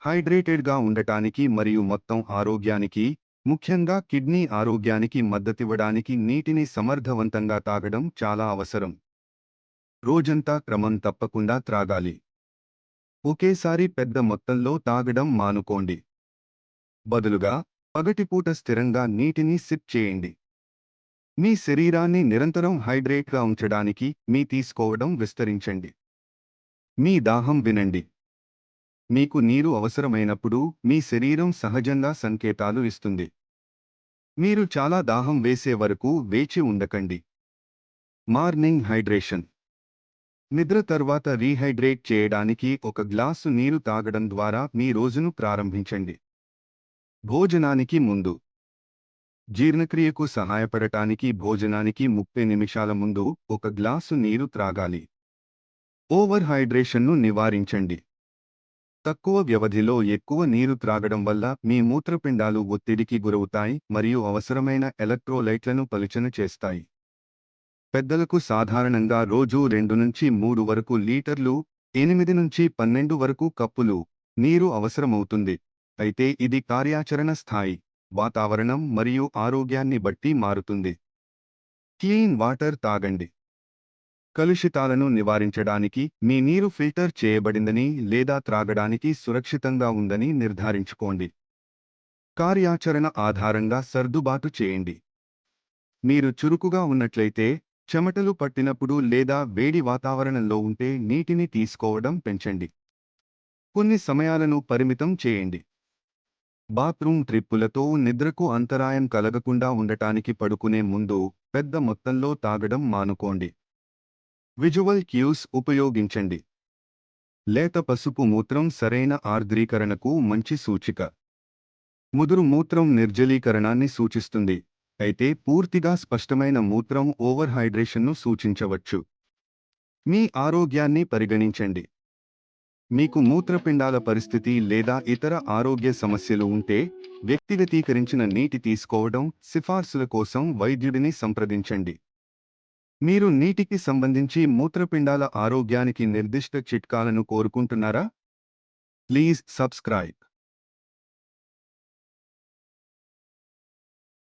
హైడ్రేటెడ్గా ఉండటానికి మరియు మొత్తం ఆరోగ్యానికి, ముఖ్యంగా కిడ్నీ ఆరోగ్యానికి మద్దతివ్వడానికి నీటిని సమర్థవంతంగా తాగడం చాలా అవసరం. రోజంతా క్రమం తప్పకుండా త్రాగాలి. ఒకేసారి పెద్ద మొత్తంలో తాగడం మానుకోండి. బదులుగా పగటిపూట స్థిరంగా నీటిని సిప్ చేయండి. మీ శరీరాన్ని నిరంతరం హైడ్రేట్గా ఉంచడానికి మీ తీసుకోవడం విస్తరించండి. మీ దాహం వినండి. మీకు నీరు అవసరమైనప్పుడు మీ శరీరం సహజంగా సంకేతాలు ఇస్తుంది. మీరు చాలా దాహం వేసే వరకు వేచి ఉండకండి. Morning hydration. నిద్ర తర్వాత రీహైడ్రేట్ చేయడానికి ఒక గ్లాసు నీరు తాగడం ద్వారా మీ రోజును ప్రారంభించండి. భోజనానికి ముందు. జీర్ణక్రియకు సహాయపడటానికి భోజనానికి 30 నిమిషాల ముందు ఒక గ్లాసు నీరు త్రాగాలి. ఓవర్ హైడ్రేషన్ను నివారించండి. తక్కువ వ్యవధిలో ఎక్కువ నీరు త్రాగడం వల్ల మీ మూత్రపిండాలు ఒత్తిడికి గురవుతాయి మరియు అవసరమైన ఎలక్ట్రోలైట్లను పలుచన చేస్తాయి. పెద్దలకు సాధారణంగా రోజు 2 నుంచి 3 వరకు లీటర్లు, 8 నుంచి 12 వరకు కప్పులు నీరు అవసరమవుతుంది. అయితే ఇది కార్యాచరణ స్థాయి, వాతావరణం మరియు ఆరోగ్యాన్ని బట్టి మారుతుంది. క్లీన్ వాటర్ తాగండి. కలుషితాలను నివారించడానికి మీ నీరు ఫిల్టర్ చేయబడిందని లేదా త్రాగడానికి సురక్షితంగా ఉందని నిర్ధారించుకోండి. కార్యాచరణ ఆధారంగా సర్దుబాటు చేయండి. మీరు చురుకుగా ఉన్నట్లయితే, చెమటలు పట్టినప్పుడు లేదా వేడి వాతావరణంలో ఉంటే నీటిని తీసుకోవడం పెంచండి. కొన్ని సమయాలను పరిమితం చేయండి. బాత్రూమ్ ట్రిప్పులతో నిద్రకు అంతరాయం కలగకుండా ఉండటానికి పడుకునే ముందు పెద్ద మొత్తంలో తాగడం మానుకోండి. విజువల్ క్యూస్ ఉపయోగించండి. లేత పసుపు మూత్రం సరైన ఆర్ద్రీకరణకు మంచి సూచిక. ముదురు మూత్రం నిర్జలీకరణాన్ని సూచిస్తుంది, అయితే పూర్తిగా స్పష్టమైన మూత్రం ఓవర్ హైడ్రేషన్ను సూచించవచ్చు. మీ ఆరోగ్యాన్ని పరిగణించండి. మీకు మూత్రపిండాల పరిస్థితి లేదా ఇతర ఆరోగ్య సమస్యలు ఉంటే, వ్యక్తిగతీకరించిన నీటి తీసుకోవడం సిఫార్సుల కోసం వైద్యుడిని సంప్రదించండి. మీరు నీటికి సంబంధించి మూత్రపిండాల ఆరోగ్యానికి నిర్దిష్ట చిట్కాలను కోరుకుంటున్నారా? Please subscribe.